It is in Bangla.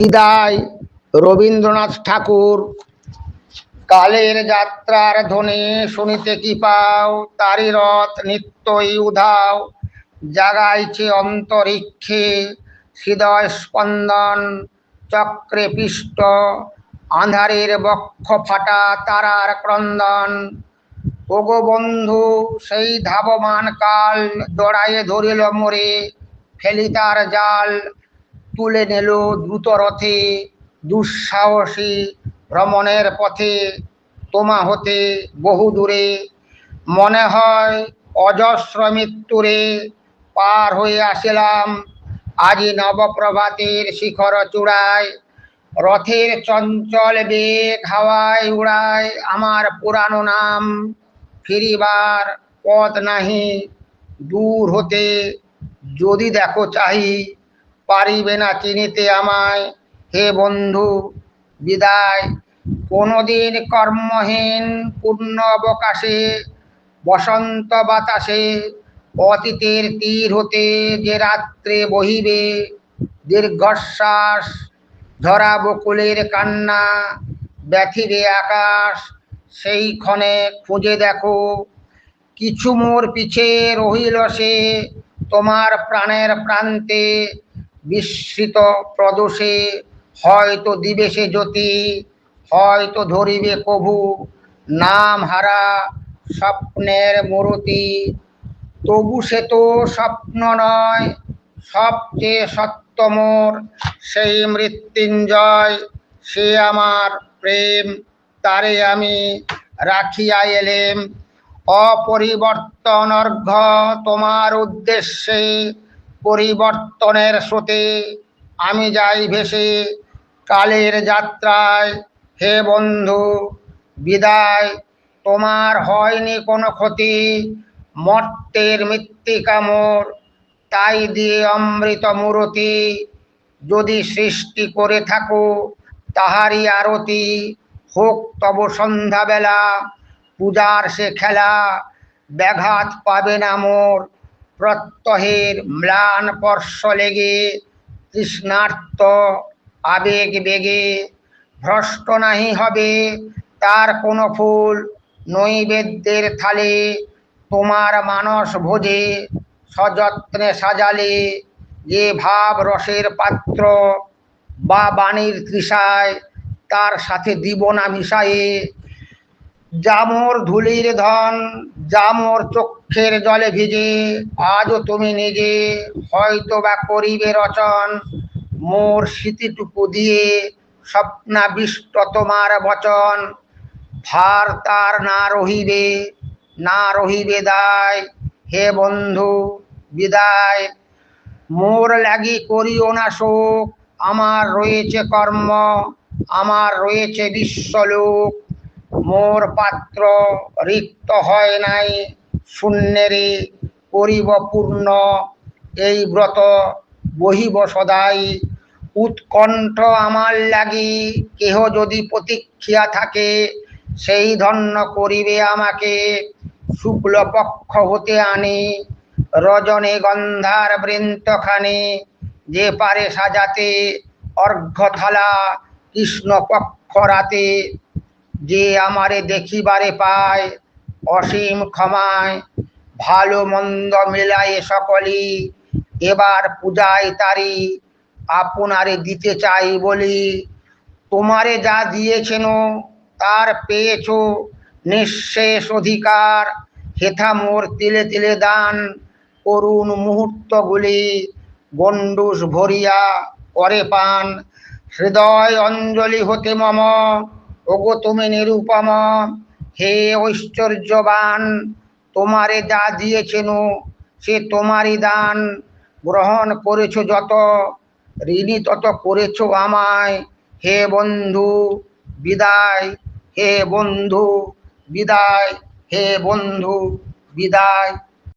বিদায় রবীন্দ্রনাথ ঠাকুর। কালের যাত্রার ধ্বনি শুনিতে কি পাও, তারি রথ নিত্যই উধাও। জাগাইছে অন্তরিক্ষে হৃদয় স্পন্দন, চক্রে পিষ্ট আঁধারের বক্ষ ফাটা তারার ক্রন্দন। ওগো বন্ধু সেই ধাবমান কাল, জড়ায়ে ধরিল মোরে, ফেলি তার জাল। তুলে নিল দ্রুত রথে দুঃসাহসী ভ্রমণের পথে, তোমা হতে বহু দূরে। মনে হয় অজস্র মৃত্যুরে পার হয়ে আসিলাম, আজি নবপ্রভাতের শিখর চূড়ায়। রথের চঞ্চল বেগ হাওয়ায় উড়ায় আমার পুরানো নাম। ফিরিবার পথ নাহি দূর হতে যদি দেখো চাহি, পারিবে না চিনিতে আমায়। হে বন্ধু বিদায়। কোনদিন কর্মহীন পূর্ণ অবকাশে, বসন্ত বাতাসে অতীতের তীর হতে যে রাত্রে বহিবে দীর্ঘশ্বাস, ধরা বকুলের কান্না ব্যথিবে আকাশ। সেই ক্ষণে খুঁজে দেখো কিছু মোর পিছে রহিল সে, তোমার প্রাণের প্রান্তে বিস্মৃত প্রদোষে। হয়তো দিবে সে জ্যোতি, হয়তো ধরিবে কভু নাম হারা স্বপ্নের মূরতি। তবু সে তো স্বপ্ন নয়, সবচেয়ে সত্য মোর সেই মৃত্যুঞ্জয়। সে আমার প্রেম, তারে আমি রাখিয়া এলেম অপরিবর্তন অর্ঘ্য তোমার উদ্দেশ্যে। পরিবর্তনের স্রোতে আমি যাই ভেসে কালের যাত্রায়। হে বন্ধু বিদায়। তোমার হয়নি কোনো ক্ষতি, মর্তের মৃত্তিকা মোর তাই দিয়ে অমৃত মূরতি। যদি সৃষ্টি করে থাকো তাহারই আরতি, হোক তব সন্ধ্যাবেলা পূজার সে খেলা। ব্যাঘাত পাবে না মোর প্রত্যহের ম্লান স্পর্শ লেগে, তৃষ্ণার্ত আবেগ বেগে। ভ্রষ্ট নাহি হবে তার কোনো ফুল নৈবেদ্যের থালে, তোমার মানস ভোজে সযত্নে সাজালে। যে ভাব রসের পাত্র বা বাণীর তৃষায়, তার সাথে দিব না মিশায়ে। যা মোর ধুলির ধন, যা মোর চক্ষের জলে ভিজে, আজও তুমি নিজে হয়তো বা করিবে রচন মোর স্মৃতিটুকু দিয়ে স্বপ্নাবিষ্ট তোমার বচন। ভার তার না রহিবে, না রহিবে দায়। হে বন্ধু বিদায়। মোর লাগি করিও না শোক, আমার রয়েছে কর্ম, আমার রয়েছে বিশ্বলোক। মোর পাত্র রিক্ত হয় নাই, শূন্যেরে করিব পূর্ণ এই ব্রত, বহিব সদাই। উৎকণ্ঠ আমার লাগি কেহ যদি প্রতীক্ষিয়া থাকে, সেই ধন্য করিবে আমাকে শুক্ল পক্ষ হতে আনি। রজনী গন্ধার বৃন্তখানি যে পারে সাজাতে অর্ঘ্যথালা কৃষ্ণ পক্ষ রাতে। যে আমারে দেখিবারে পায় অসীম ক্ষমায়, ভালো মন্দ মিলায়ে সকলি এবার পূজায় তারি আপনারে দিতে চাই বলি। তোমারে যা দিয়েছেন তার পেয়েছ নিঃশেষ অধিকার। হেথা মোর তিলে তিলে দান করুণ মুহূর্তগুলি, গণ্ডূষ ভরিয়া করে পান হৃদয় অঞ্জলি হতে মম। ওগো তুমি নিরুপম, হে ঐশ্বর্যবান। তোমারে যা দিয়েছেন সে তোমারই দান, গ্রহণ করেছ যত ঋণী তত করেছ আমায়। হে বন্ধু বিদায়, হে বন্ধু বিদায়, হে বন্ধু বিদায়।